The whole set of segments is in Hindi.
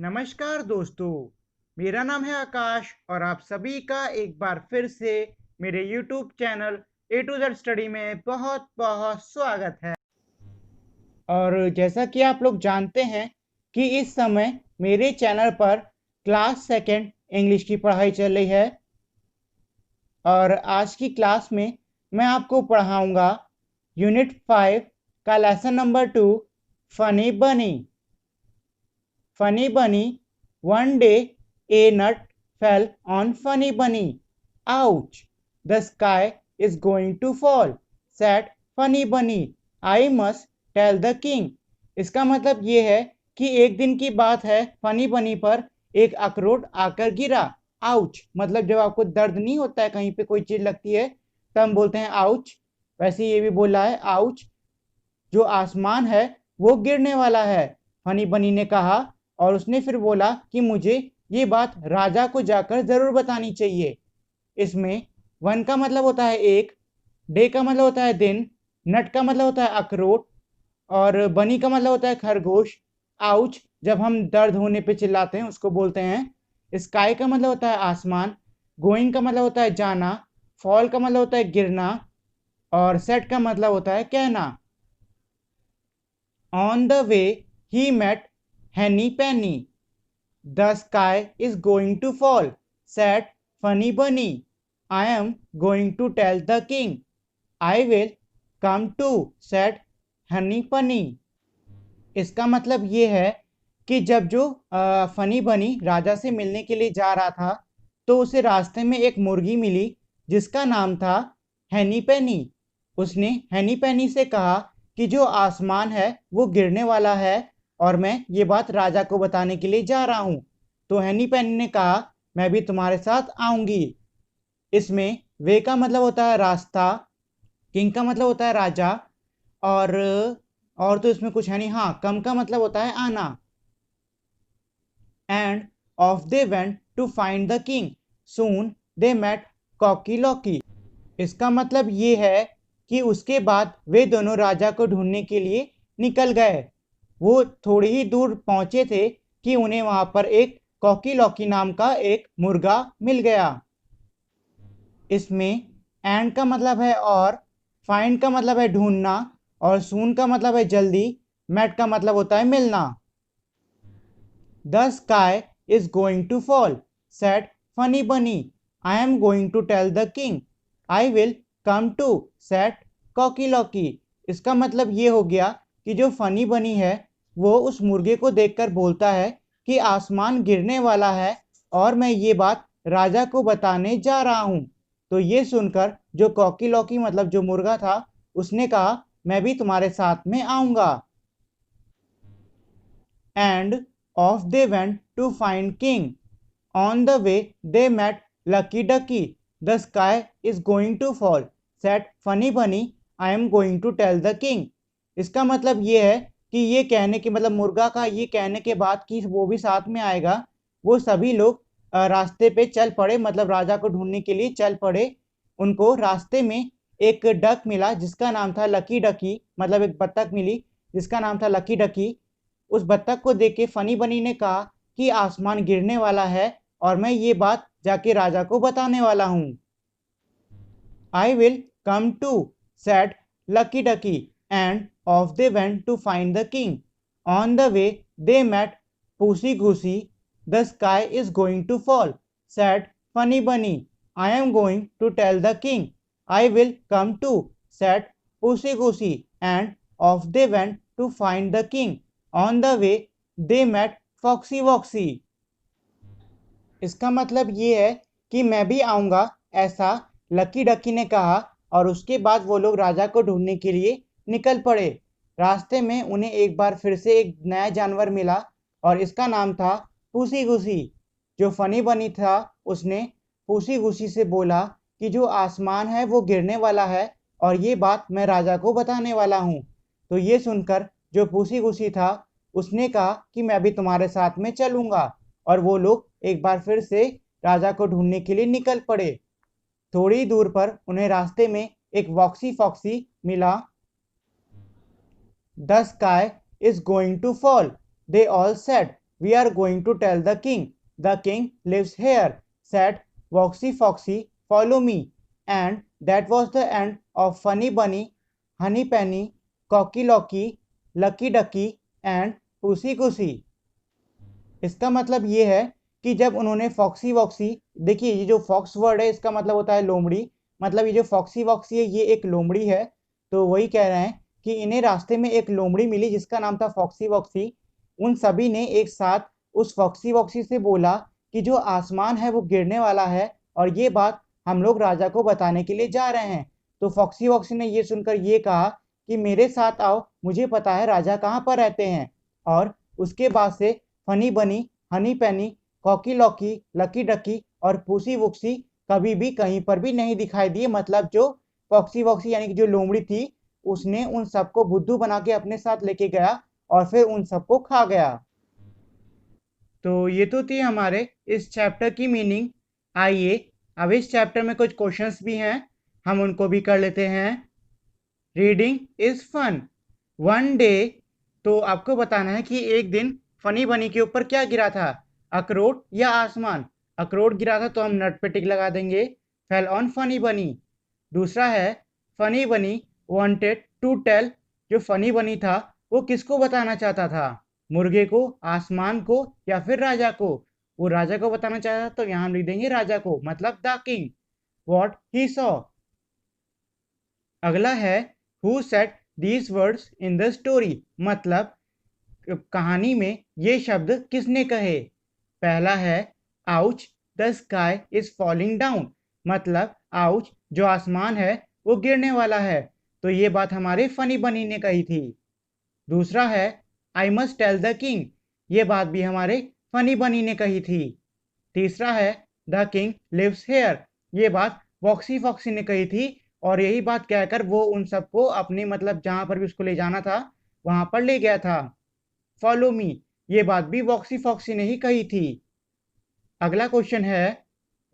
नमस्कार दोस्तों, मेरा नाम है आकाश और आप सभी का एक बार फिर से मेरे YouTube channel A to Z study में बहुत बहुत स्वागत है। और जैसा कि आप लोग जानते हैं कि इस समय मेरे चैनल पर क्लास सेकंड इंग्लिश की पढ़ाई चल रही है और आज की क्लास में मैं आपको पढ़ाऊंगा यूनिट 5 का लेसन नंबर 2 फनी बनी। Funny Bunny. One day a nut fell on Funny Bunny. Ouch! The sky is going to fall, said Funny Bunny. I must tell the king. इसका मतलब ये है कि एक दिन की बात है, फनी बनी पर एक अखरोट आकर गिरा। आउच मतलब जब आपको दर्द नहीं होता है, कहीं पे कोई चीज लगती है तब हम बोलते हैं आउच। वैसे ये भी बोला है आउच, जो आसमान है वो गिरने वाला है, फनी बनी ने कहा। और उसने फिर बोला कि मुझे ये बात राजा को जाकर जरूर बतानी चाहिए। इसमें वन का मतलब होता है एक, डे का मतलब होता है दिन, नट का मतलब होता है अखरोट और बनी का मतलब होता है खरगोश। आउच जब हम दर्द होने पे चिल्लाते हैं उसको बोलते हैं। स्काई का मतलब होता है आसमान, गोइंग का मतलब होता है जाना, फॉल का मतलब होता है गिरना और सेट का मतलब होता है कहना। On the way, he met Henny Penny. The sky is going to fall, said Funny Bunny. I am going to tell the king. I will come too, said Henny Penny. इसका मतलब ये है कि जब जो फनी बनी राजा से मिलने के लिए जा रहा था तो उसे रास्ते में एक मुर्गी मिली जिसका नाम था हैनी पेनी। उसने हैनी पेनी से कहा कि जो आसमान है वो गिरने वाला है और मैं ये बात राजा को बताने के लिए जा रहा हूं। तो हैनी पेनी ने कहा मैं भी तुम्हारे साथ आऊंगी। इसमें वे का मतलब होता है रास्ता, किंग का मतलब होता है राजा और तो इसमें कुछ है नहीं। हाँ, कम का मतलब होता है आना। And off they went to find the king, soon they met Cocky Locky. इसका मतलब ये है कि उसके बाद वे दोनों राजा को ढूंढने के लिए निकल गए। वो थोड़ी ही दूर पहुंचे थे कि उन्हें वहां पर एक कॉकी लॉकी नाम का एक मुर्गा मिल गया। इसमें एंड का मतलब है और, फाइंड का मतलब है ढूंढना और सून का मतलब है जल्दी, मेट का मतलब होता है मिलना। The sky is going to fall, said Funny Bunny. I am going to tell the king. I will come too, said Cocky Locky. इसका मतलब ये हो गया कि जो फनी बनी है वो उस मुर्गे को देखकर बोलता है कि आसमान गिरने वाला है और मैं ये बात राजा को बताने जा रहा हूं। तो ये सुनकर जो कॉकी लॉकी मतलब जो मुर्गा था उसने कहा मैं भी तुम्हारे साथ में आऊंगा। And off they went to find King. On the way, they met Lucky Ducky. The sky is going to fall, said Funny Bunny. I am going to tell the king. इसका मतलब ये है कि ये कहने के मतलब मुर्गा का ये कहने के बाद कि वो भी साथ में आएगा, वो सभी लोग रास्ते पे चल पड़े, मतलब राजा को ढूंढने के लिए चल पड़े। उनको रास्ते में एक डक मिला जिसका नाम था लकी डकी, मतलब एक बत्तख मिली जिसका नाम था लकी डकी। उस बत्तख को देख के फनी बनी ने कहा कि आसमान गिरने वाला है और मैं ये बात जाके राजा को बताने वाला हूं। I will come too, said Lucky Ducky, and off they went to find the king. On the way, they met Pussy Goosey. The sky is going to fall, said Funny Bunny. I am going to tell the king. I will come too, said Pussy Goosey, and off they went to find the king. On the way, they met Foxy Woxy. इसका मतलब ये है कि मैं भी आऊंगा, ऐसा लकी डकी ने कहा। और उसके बाद वो लोग राजा को ढूंढने के लिए निकल पड़े। रास्ते में उन्हें एक बार फिर से एक नया जानवर मिला और इसका नाम था पूसी गुसी। जो फनी बनी था उसने पूसी गुसी से बोला कि जो आसमान है वो गिरने वाला है और ये बात मैं राजा को बताने वाला हूँ। तो ये सुनकर जो पूसी गुसी था उसने कहा कि मैं भी तुम्हारे साथ में चलूंगा और वो लोग एक बार फिर से राजा को ढूंढने के लिए निकल पड़े। थोड़ी दूर पर उन्हें रास्ते में एक वॉक्सी फॉक्सी मिला। The sky is going to fall, they all said. We are going to tell the king lives here, said Woxy Foxy follow me, and that was the end of Funny Bunny, Honey Penny, Cocky Locky, Lucky Ducky and Pussy Cussy. इसका मतलब ये है कि जब उन्होंने फॉक्सी वॉक्सी, देखिए ये जो फॉक्स वर्ड है इसका मतलब होता है लोमड़ी, मतलब ये जो फॉक्सी वॉक्सी है ये एक लोमड़ी है। तो वही कह रहे हैं कि इन्हें रास्ते में एक लोमड़ी मिली जिसका नाम था फॉक्सी वॉक्सी। उन सभी ने एक साथ उस फॉक्सी वॉक्सी से बोला कि जो आसमान है वो गिरने वाला है और ये बात हम लोग राजा को बताने के लिए जा रहे हैं। तो फॉक्सी वॉक्सी ने ये सुनकर ये कहा कि मेरे साथ आओ, मुझे पता है राजा कहाँ पर रहते हैं। और उसके बाद से funny Bunny, Honey Penny, Cocky Locky, Lucky डकी और पूसी वुक्सी कभी भी कहीं पर भी नहीं दिखाई दिए। मतलब जो फॉक्सी वॉक्सी यानी कि जो लोमड़ी थी उसने उन सबको बुद्धू बना के अपने साथ लेके गया और फिर उन सबको खा गया। तो ये तो थी हमारे इस चैप्टर की मीनिंग। आइए अब इस चैप्टर में कुछ क्वेश्चंस भी हैं, हम उनको भी कर लेते हैं। Reading is fun. One day, तो आपको बताना है कि एक दिन फनी बनी के ऊपर क्या गिरा था, अखरोट या आसमान। अखरोट गिरा था तो हम नट पे टिक लगा देंगे, फेल ऑन फनी बनी। दूसरा है फनी बनी वांटेड टू टेल, जो फनी बनी था वो किसको बताना चाहता था, मुर्गे को, आसमान को या फिर राजा को। वो राजा को बताना चाहता था तो यहाँ हम लिख देंगे राजा को, मतलब the king, what he saw. अगला है who said these words in the story, मतलब कहानी में ये शब्द किसने कहे। पहला है ouch the sky is falling down, मतलब आउच जो आसमान है वो गिरने वाला है। तो ये बात हमारे फनी बनी ने कही थी। दूसरा है I must tell the king, ये बात भी हमारे फनी बनी ने कही थी। तीसरा है द किंग लिव्स हेयर, ये बात वॉक्सी फॉक्सी ने कही थी और यही बात कहकर वो उन सबको अपनी मतलब जहां पर भी उसको ले जाना था वहां पर ले गया था। फॉलो मी, ये बात भी वॉक्सी फॉक्सी ने ही कही थी। अगला क्वेश्चन है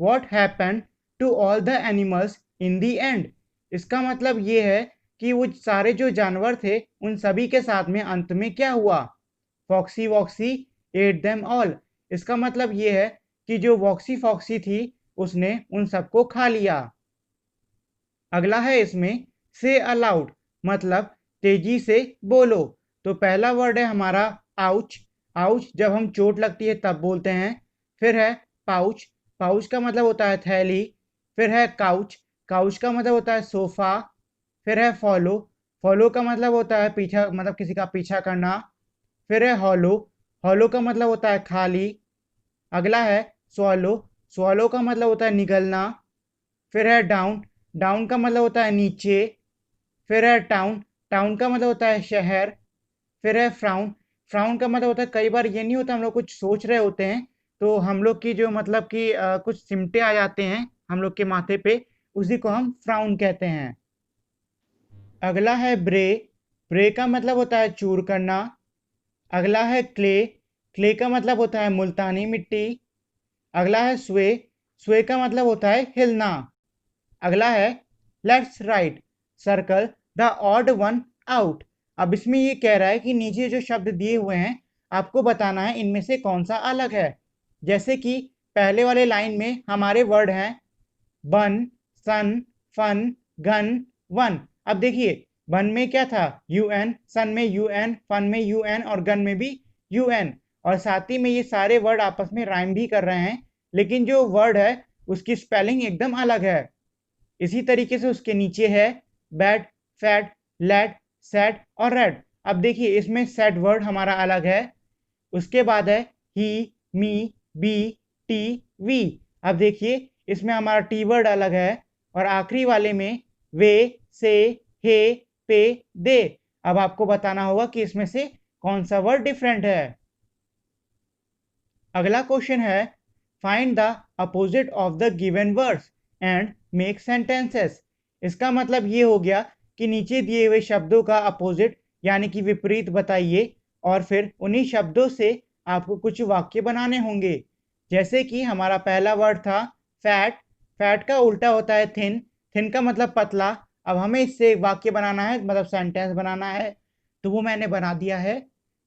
what happened to all the animals in the end, इसका मतलब ये है कि वो सारे जो जानवर थे उन सभी के साथ में अंत में क्या हुआ। फॉक्सी वॉक्सी एट देम ऑल, इसका मतलब ये है कि जो वॉक्सी फॉक्सी थी उसने उन सबको खा लिया। अगला है इसमें से अलाउड, मतलब तेजी से बोलो। तो पहला वर्ड है हमारा आउच, आउच जब हम चोट लगती है तब बोलते हैं। फिर है पाउच, पाउच का मतलब होता है थैली। फिर है काउच, काउच का मतलब होता है सोफा। फिर है फॉलो, फॉलो का मतलब होता है पीछा, मतलब किसी का पीछा करना। फिर है हॉलो, हॉलो का मतलब होता है खाली। अगला है स्वॉलो, स्वॉलो का मतलब होता है निगलना। फिर है डाउन, डाउन का मतलब होता है नीचे। फिर है टाउन, टाउन का मतलब होता है शहर। फिर है फ्राउन, फ्राउन का मतलब होता है कई बार ये नहीं होता हम लोग कुछ सोच रहे होते हैं तो हम लोग की जो मतलब कि कुछ सिमटे आ जाते हैं हम लोग के माथे पे, उसी को हम फ्राउन कहते हैं। अगला है ब्रे, ब्रे का मतलब होता है चूर करना। अगला है क्ले, क्ले का मतलब होता है मुल्तानी मिट्टी। अगला है स्वे, स्वे का मतलब होता है हिलना। अगला है let's write circle the odd one out. अब इसमें ये कह रहा है कि नीचे जो शब्द दिए हुए हैं आपको बताना है इनमें से कौन सा अलग है। जैसे कि पहले वाले लाइन में हमारे वर्ड हैं बन, सन, फन, गन, वन। अब देखिए बन में क्या था यूएन, सन में यूएन, फन में यूएन और गन में भी यूएन। और साथ ही में ये सारे वर्ड आपस में राइम भी कर रहे हैं, लेकिन जो वर्ड है उसकी स्पेलिंग एकदम अलग है। इसी तरीके से उसके नीचे है बैड, फैट, लैड, सैड और रेड। अब देखिए इसमें सैड वर्ड हमारा अलग है। उसके बाद है ही, मी, बी, टी, वी। अब देखिए इसमें हमारा टी वर्ड अलग है। और आखिरी वाले में वे, से, हे, पे, दे। अब आपको बताना होगा कि इसमें से कौन सा वर्ड डिफरेंट है। अगला क्वेश्चन है find the opposite of the given words and make sentences. इसका मतलब ये हो गया कि नीचे दिए हुए शब्दों का अपोजिट यानी कि विपरीत बताइए और फिर उन्हीं शब्दों से आपको कुछ वाक्य बनाने होंगे। जैसे कि हमारा पहला वर्ड था फैट, फैट का उल्टा होता है थिन, थिन का मतलब पतला। अब हमें इससे वाक्य बनाना है, मतलब सेंटेंस बनाना है। तो वो मैंने बना दिया है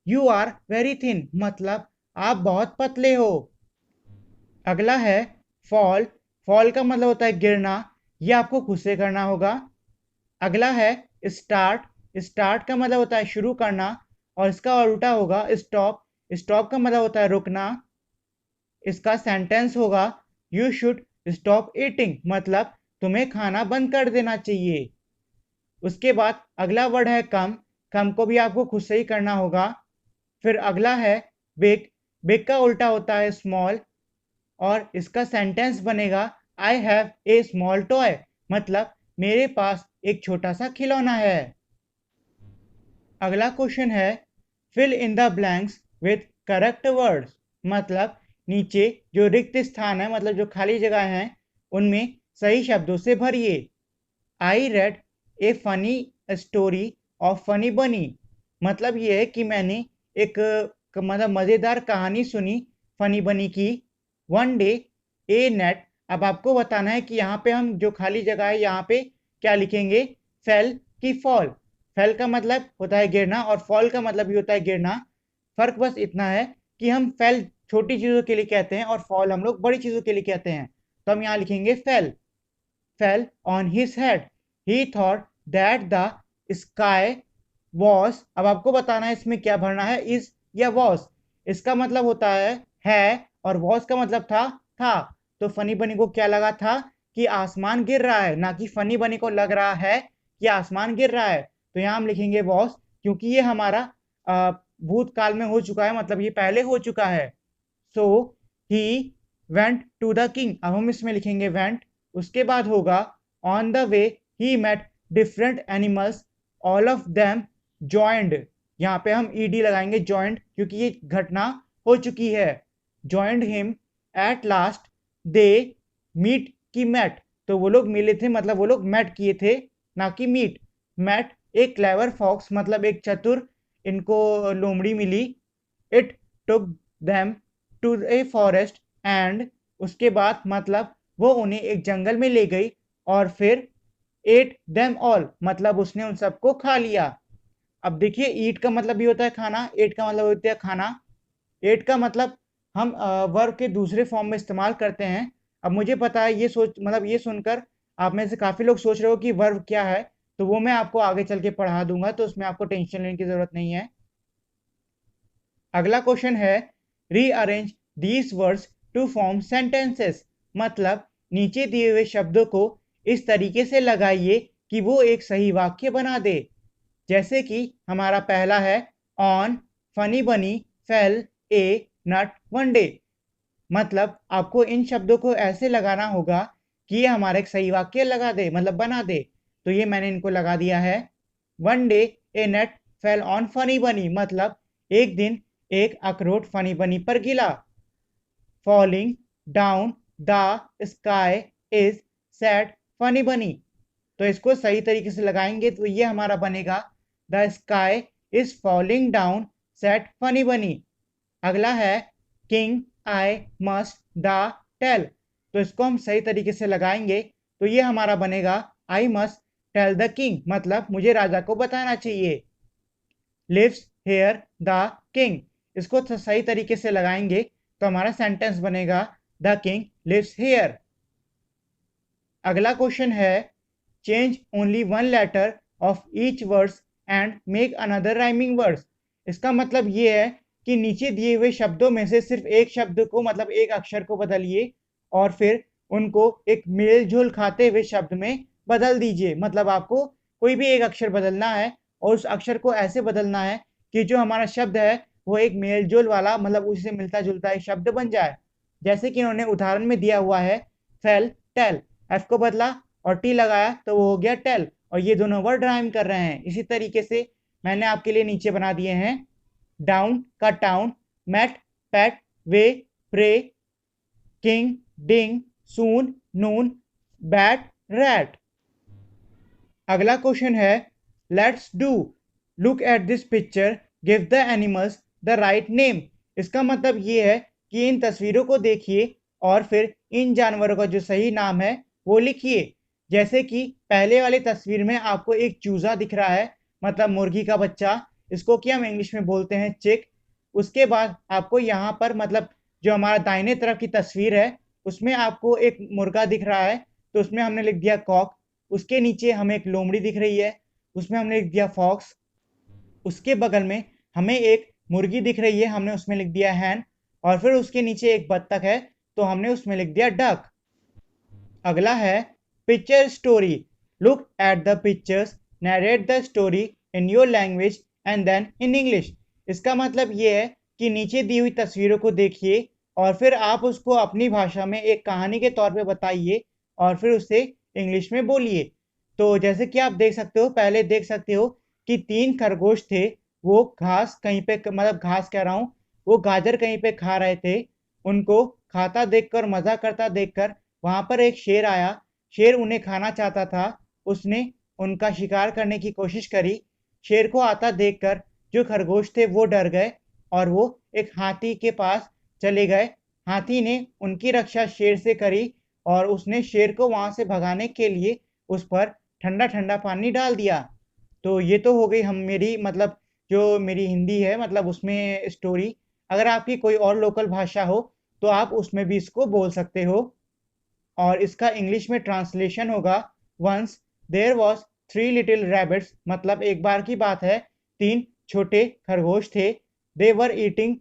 यू आर वेरी थिन, मतलब आप बहुत पतले हो। अगला है फॉल। फॉल का मतलब होता है गिरना। ये आपको खुद से करना होगा। अगला है स्टार्ट। स्टार्ट का मतलब होता है शुरू करना, और इसका उल्टा होगा स्टॉप। स्टॉप का मतलब होता है रुकना। इसका सेंटेंस होगा यू शुड स्टॉप ईटिंग, मतलब तुम्हें खाना बंद कर देना चाहिए। उसके बाद अगला वर्ड है कम। कम को भी आपको खुद से ही करना होगा। फिर अगला है बिग। बिग का उल्टा होता है स्मॉल, और इसका सेंटेंस बनेगा I have a small toy, मतलब मेरे पास एक छोटा सा खिलौना है। अगला क्वेश्चन है fill in the blanks with correct words, मतलब नीचे जो रिक्त स्थान है, मतलब जो खाली जगह है, उनमें सही शब्दों से भरिए। I read A funny story of Funny बनी, मतलब ये है कि मैंने एक मतलब मज़ेदार कहानी सुनी फनी बनी की। वन डे ए नेट। अब आपको बताना है कि यहाँ पे हम जो खाली जगह है यहाँ पे क्या लिखेंगे, फेल की फॉल। फेल का मतलब होता है गिरना, और फॉल का मतलब भी होता है गिरना। फर्क बस इतना है कि हम फेल छोटी चीजों के लिए कहते हैं और फॉल हम लोग बड़ी चीजों के लिए कहते हैं। तो हम यहाँ लिखेंगे fell. Fell on his head. He thought that the sky was. अब आपको बताना है इसमें क्या भरना है, इज या वॉस। इसका मतलब होता है, और वॉस का मतलब था। तो फनी बनी को क्या लगा था कि आसमान गिर रहा है, ना कि फनी बनी को लग रहा है कि आसमान गिर रहा है। तो यहाँ हम लिखेंगे वॉस, क्योंकि ये हमारा भूतकाल में हो चुका है, मतलब ये पहले हो चुका है। So he went to the king. अब हम इसमें लिखेंगे वेंट। उसके बाद होगा on the way he met different animals, all of them joined. यहाँ पे हम ईडी लगाएंगे जॉइंट, क्योंकि ये घटना हो चुकी है। Joined him at last they meet की मैट। तो वो लोग मिले थे, मतलब वो लोग मैट किए थे, ना कि मीट। मैट एक क्लेवर फॉक्स, मतलब एक चतुर इनको लोमड़ी मिली। It took them to a forest and. उसके बाद मतलब वो उन्हें एक जंगल में ले गई, और फिर एट देम ऑल, मतलब उसने उन सबको खा लिया। अब देखिए ईट का मतलब भी होता है खाना, एट का मतलब होता है खाना। एट का मतलब हम वर्ब के दूसरे फॉर्म में इस्तेमाल करते हैं। अब मुझे पता है, ये सोच मतलब ये सुनकर आप में से काफी लोग सोच रहे हो कि वर्ब क्या है, तो वो मैं आपको आगे चल के पढ़ा दूंगा, तो उसमें आपको टेंशन लेने की जरूरत नहीं है। अगला क्वेश्चन है rearrange these words to form sentences, मतलब नीचे दिए हुए शब्दों को इस तरीके से लगाइए कि वो एक सही वाक्य बना दे। जैसे कि हमारा पहला है ऑन फनी बनी फेल ए नट वन डे, मतलब आपको इन शब्दों को ऐसे लगाना होगा कि ये हमारा एक सही वाक्य लगा दे, मतलब बना दे। तो ये मैंने इनको लगा दिया है। One day A net fell on funny बनी, मतलब एक दिन एक अखरोट फनी बनी पर गिला। Falling down the sky is sad funny बनी। तो इसको सही तरीके से लगाएंगे तो ये हमारा बनेगा the sky is falling down said funny bunny. अगला है king I must the tell. तो इसको हम सही तरीके से लगाएंगे तो ये हमारा बनेगा I must tell the king, मतलब मुझे राजा को बताना चाहिए। Lives here the king. इसको सही तरीके से लगाएंगे तो हमारा सेंटेंस बनेगा द किंग लिव्स हेयर। अगला क्वेश्चन है change only one letter of each words and make another rhyming words. इसका मतलब ये है कि नीचे दिए हुए शब्दों में से सिर्फ एक शब्द को, मतलब एक अक्षर को बदलिए, और फिर उनको एक मेल जोल खाते हुए शब्द में बदल दीजिए। मतलब आपको कोई भी एक अक्षर बदलना है, और उस अक्षर को ऐसे बदलना है कि जो हमारा शब्द है वो एक मेल जोल वाला, मतलब उससे मिलता जुलता एक शब्द बन जाए। जैसे कि इन्होंने उदाहरण में दिया हुआ है फेल टेल। एफ को बदला और टी लगाया तो वो हो गया टेल, और ये दोनों वर्ड राइम कर रहे हैं। इसी तरीके से मैंने आपके लिए नीचे बना दिए हैं डाउन का टाउन, मैट पैट वे प्रे किंग डिंग सून नून बैट रैट। अगला क्वेश्चन है let's do look at this picture give the animals the write name. इसका मतलब ये है कि इन तस्वीरों को देखिए और फिर इन जानवरों का जो सही नाम है वो लिखिए। जैसे कि पहले वाली तस्वीर में आपको एक चूजा दिख रहा है, मतलब मुर्गी का बच्चा। इसको क्या हम इंग्लिश में बोलते हैं चिक। उसके बाद आपको यहाँ पर मतलब जो हमारा दाहिने तरफ की तस्वीर है उसमें आपको एक मुर्गा दिख रहा है, तो उसमें हमने लिख दिया कॉक। उसके नीचे हमें एक लोमड़ी दिख रही है, उसमें हमने लिख दिया फॉक्स। उसके बगल में हमें एक मुर्गी दिख रही है, हमने उसमें लिख दिया हैन। और फिर उसके नीचे एक बत्तख है, तो हमने उसमें लिख दिया डक। अगला है picture story. Look at the pictures, narrate the story in your language and then in English. इसका मतलब ये है कि नीचे दी हुई तस्वीरों को देखिए और फिर आप उसको अपनी भाषा में एक कहानी के तौर पे बताइए और फिर उसे इंग्लिश में बोलिए। तो जैसे कि आप देख सकते हो, पहले देख सकते हो कि 3 खरगोश थे, वो घास कहीं पे मतलब घास कह रहा हूँ, वो गाजर कहीं पे खा रहे थे। उनको खाता देखकर, मज़ा करता देखकर वहाँ पर एक शेर आया। शेर उन्हें खाना चाहता था। उसने उनका शिकार करने की कोशिश करी। शेर को आता देखकर जो खरगोश थे वो डर गए और वो एक हाथी के पास चले गए। हाथी ने उनकी रक्षा शेर से करी और उसने शेर को वहाँ से भगाने के लिए उस पर ठंडा-ठंडा पानी डाल दिया। तो ये तो हो गई हम मेरी मतलब जो मेरी हिंदी है मतलब उसमें स्टोरी। अगर आपकी कोई और लोकल भाषा हो तो आप उसमें भी इसको बोल सकते हो। और इसका इंग्लिश में ट्रांसलेशन होगा once there was 3 little rabbits, मतलब एक बार की बात है 3 छोटे खरगोश थे। दे वर ईटिंग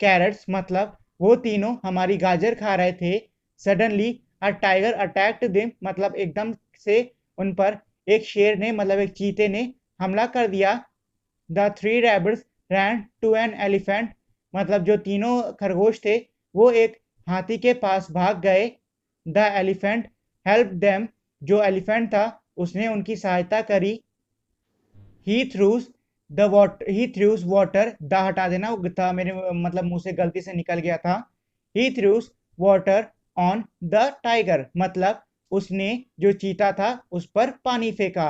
कैरट्स, मतलब वो तीनों हमारी गाजर खा रहे थे। Suddenly a tiger attacked them, मतलब एकदम से उन पर एक शेर ने मतलब एक चीते ने हमला कर दिया। The three rabbits ran to an elephant, मतलब जो तीनों खरगोश थे वो एक हाथी के पास भाग गए। द एलिफेंट हेल्प देम, जो एलिफेंट था उसने उनकी सहायता करी। He throws he throws water, the हटा देना, वो था मेरे मतलब मुंह से गलती से निकल गया था। He throws water on the tiger, मतलब उसने जो चीता था उस पर पानी फेंका।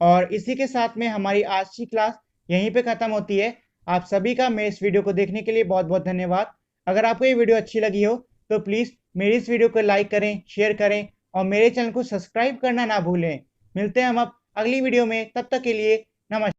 और इसी के साथ में हमारी आज की क्लास यहीं पे ख़त्म होती है। आप सभी का मेरे इस वीडियो को देखने के लिए बहुत बहुत धन्यवाद। अगर आपको ये वीडियो अच्छी लगी हो तो प्लीज़ मेरी इस वीडियो को लाइक करें, शेयर करें और मेरे चैनल को सब्सक्राइब करना ना भूलें। मिलते हैं हम अब अगली वीडियो में, तब तक के लिए नमस्कार।